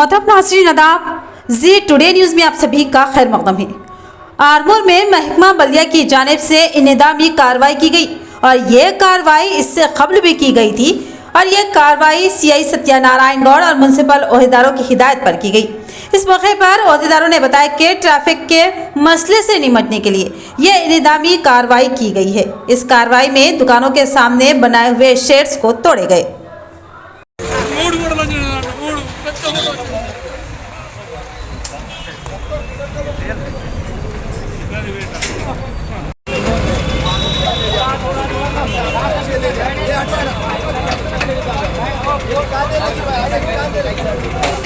मोहतरम नाज़रीन आदाब, जी टुडे न्यूज़ में आप सभी का खैर मकदम है। आरमूर में महकमा बल्दिया की जानिब से इंतजामी कार्रवाई की गई और ये कार्रवाई इससे कबल भी की गई थी और ये कार्रवाई सीआई सत्यानारायण गौड़ और म्युनिसिपल ओहदेदारों की हिदायत पर की गई। इस मौके पर ओहदेदारों ने बताया कि ट्रैफिक के मसले से निपटने के लिए ये इंतजामी कार्रवाई की गई है। इस कार्रवाई में दुकानों के सामने बनाए हुए शेड्स को तोड़े गए। ये